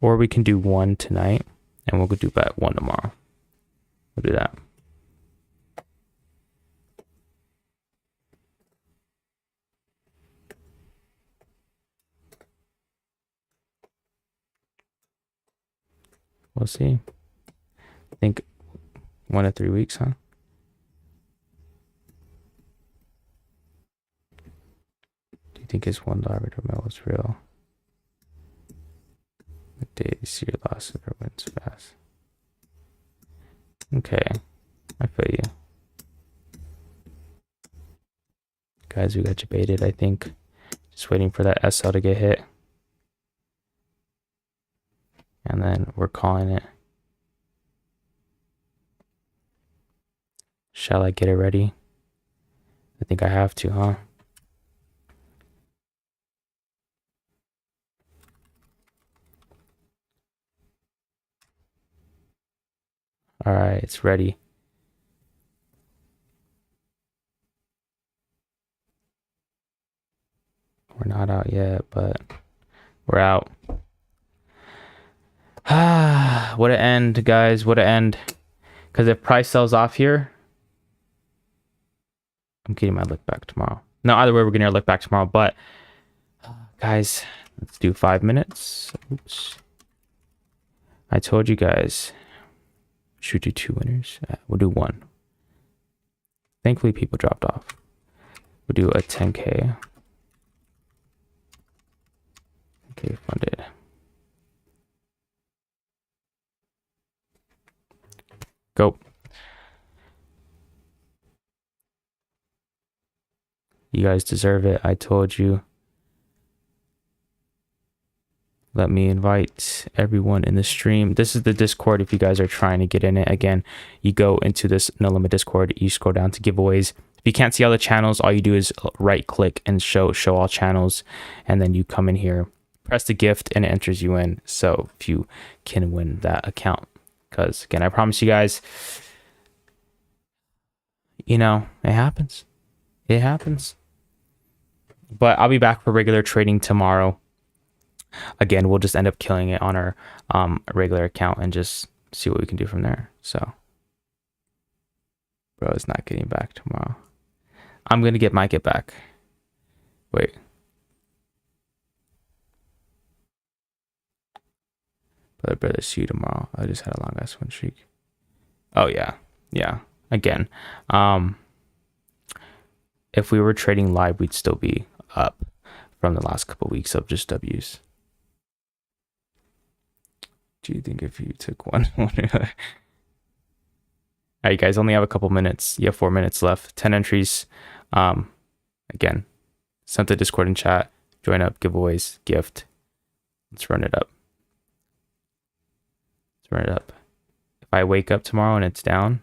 Or we can do 1 tonight and we'll go do back 1 tomorrow. We'll do that. We'll see. I think 1 to 3 weeks, huh? Do you think his $1 per mil is real? The day you see your losses or wins fast. Okay, I feel you. Guys, we got debated, I think. Just waiting for that SL to get hit. And then we're calling it. Shall I get it ready? I think I have to, huh? All right, it's ready. We're not out yet, but we're out. Ah, what an end, guys. What an end. Because if price sells off here, I'm getting my look back tomorrow. No, either way, we're getting our look back tomorrow. But, guys, let's do 5 minutes. Oops. I told you guys, should do 2 winners. We'll do 1. Thankfully, people dropped off. We'll do a 10K. Okay, funded. Go. You guys deserve it. I told you. Let me invite everyone in the stream. This is the Discord if you guys are trying to get in it. Again, you go into this No Limit Discord. You scroll down to giveaways. If you can't see all the channels, all you do is right click and show all channels. And then you come in here, press the gift, and it enters you in. So if you can win that account. Because again, I promise you guys, you know, it happens. It happens. But I'll be back for regular trading tomorrow. Again, we'll just end up killing it on our regular account and just see what we can do from there. So, bro is not getting back tomorrow. I'm gonna get my get back. Wait. Brother, see you tomorrow. I just had a long ass win streak. Oh yeah. Again, if we were trading live, we'd still be up from the last couple of weeks of just W's. Do you think if you took one? All right, you guys only have a couple minutes. You have 4 minutes left. 10 entries. Again, send the Discord and chat. Join up, giveaways, gift. Let's run it up. If I wake up tomorrow and it's down,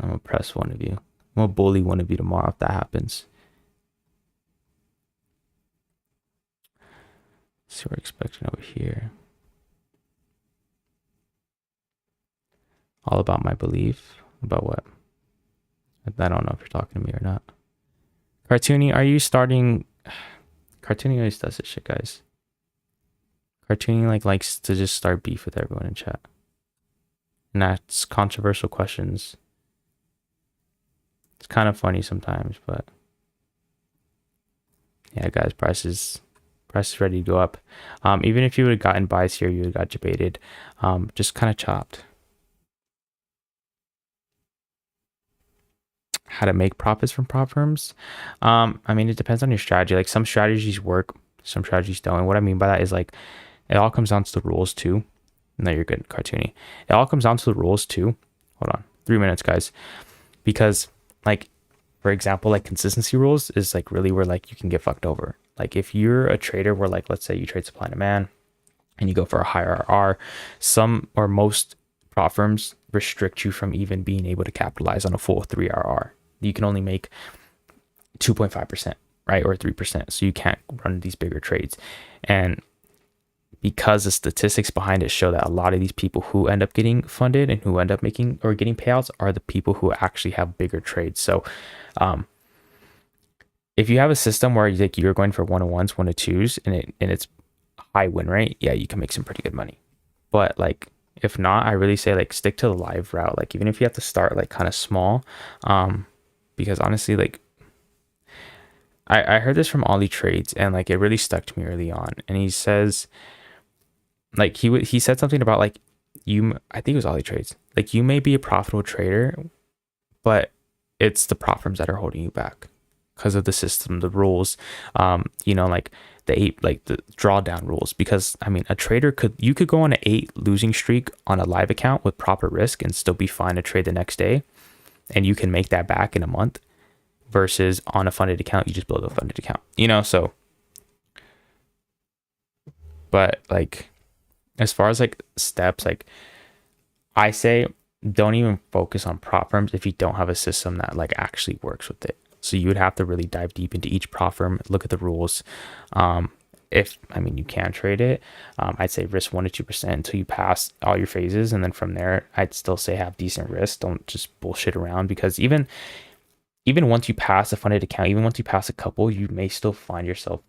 I'm gonna press one of you. I'm gonna bully one of you tomorrow if that happens. Let's see what we're expecting over here. All about my belief. About what? I don't know if you're talking to me or not. Cartoony, are you starting? Cartoony always does this shit, guys. Cartoony likes to just start beef with everyone in chat. And that's controversial questions. It's kind of funny sometimes, but yeah, guys, price is ready to go up. Even if you would have gotten buys here, you would have got debated. Just kind of chopped. How to make profits from prop firms? I mean, it depends on your strategy. Like some strategies work, some strategies don't. And what I mean by that is like it all comes down to the rules too. No, you're good, Cartoony. It all comes down to the rules too. Hold on, 3 minutes, guys. Because like, for example, like consistency rules is like really where like you can get fucked over. Like if you're a trader where like, let's say you trade supply and demand and you go for a higher RR, some or most prop firms restrict you from even being able to capitalize on a full 3 RR. You can only make 2.5%, right? Or 3%. So you can't run these bigger trades. And because the statistics behind it show that a lot of these people who end up getting funded and who end up making or getting payouts are the people who actually have bigger trades. So if you have a system where you're going for 1-on-1s, 1-to-2s, and it's high win rate, yeah, you can make some pretty good money. But like if not, I really say like stick to the live route. Like even if you have to start like kind of small, because honestly, like I heard this from Ollie Trades and like it really stuck to me early on. And he says, like he said something about like I think it was Ollie Trades. Like you may be a profitable trader, but it's the prop firms that are holding you back because of the system, the rules. Like the 8, like the drawdown rules, because I mean a trader you could go on an 8 losing streak on a live account with proper risk and still be fine to trade the next day, and you can make that back in a month, versus on a funded account you just build a funded account, you know. So but like as far as like steps, like I say don't even focus on prop firms if you don't have a system that like actually works with it. So you would have to really dive deep into each prop firm, look at the rules. If I mean you can trade it, I'd say risk 1 to 2% until you pass all your phases, and then from there I'd still say have decent risk. Don't just bullshit around, because even once you pass a funded account, even once you pass a couple, you may still find yourself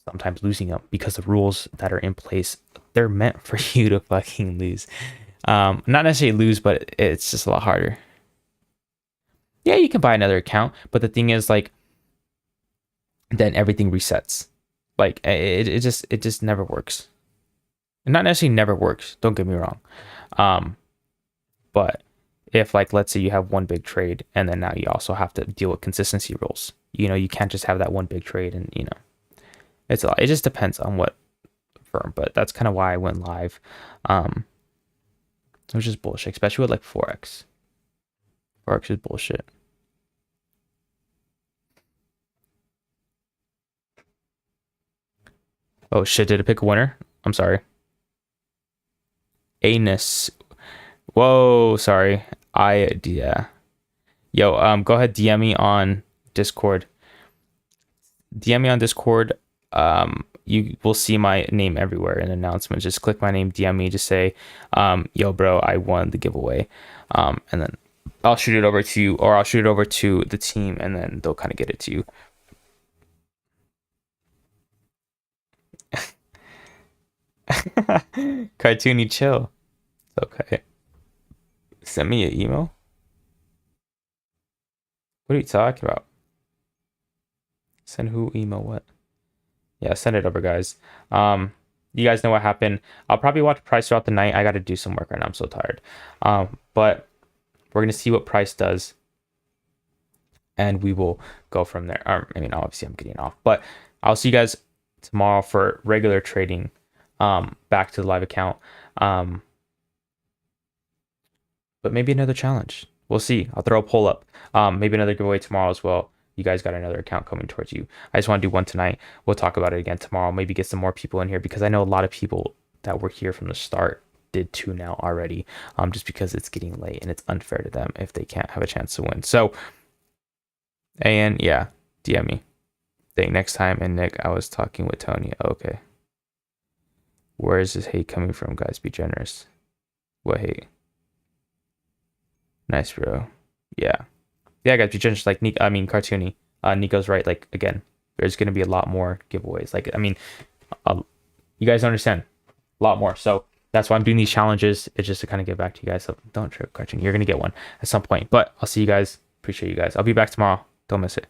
sometimes losing them, because the rules that are in place, they're meant for you to fucking lose. Not necessarily lose, but it's just a lot harder. Yeah, you can buy another account, but the thing is, like, then everything resets. Like it just never works. Not necessarily never works, don't get me wrong. But if, like, let's say you have one big trade and then now you also have to deal with consistency rules, you know, you can't just have that one big trade, and you know, it's a lot. It just depends on what firm, but that's kind of why I went live. It was just bullshit, especially with like Forex. Forex is bullshit. Oh shit, did it pick a winner? I'm sorry. Anus. Whoa, sorry. Yeah. Yo, go ahead, DM me on Discord. DM me on Discord. You will see my name everywhere in announcements. Just click my name, DM me, just say, yo bro, I won the giveaway. And then I'll shoot it over to you, or I'll shoot it over to the team, and then they'll kind of get it to you. Cartoony, chill. Okay. Send me an email. What are you talking about? Send who email what? Yeah, send it over, guys. You guys know what happened. I'll probably watch Price throughout the night. I got to do some work right now. I'm so tired. But we're gonna see what Price does, and we will go from there. I mean, obviously, I'm getting off, but I'll see you guys tomorrow for regular trading. Back to the live account. But maybe another challenge. We'll see. I'll throw a poll up. Maybe another giveaway tomorrow as well. You guys got another account coming towards you. I just want to do one tonight. We'll talk about it again tomorrow. Maybe get some more people in here, because I know a lot of people that were here from the start did tune out already. Just because it's getting late and it's unfair to them if they can't have a chance to win. So, and yeah, DM me. Think next time. And Nick, I was talking with Tony. Okay. Where is this hate coming from, guys? Be generous. What hate? Nice, bro. Yeah. Yeah, guys, be generous. Like, Cartoony. Nico's right. Like, again, there's going to be a lot more giveaways. Like, I mean, you guys understand. A lot more. So that's why I'm doing these challenges. It's just to kind of get back to you guys. So don't trip, Cartoony. You're going to get one at some point. But I'll see you guys. Appreciate you guys. I'll be back tomorrow. Don't miss it.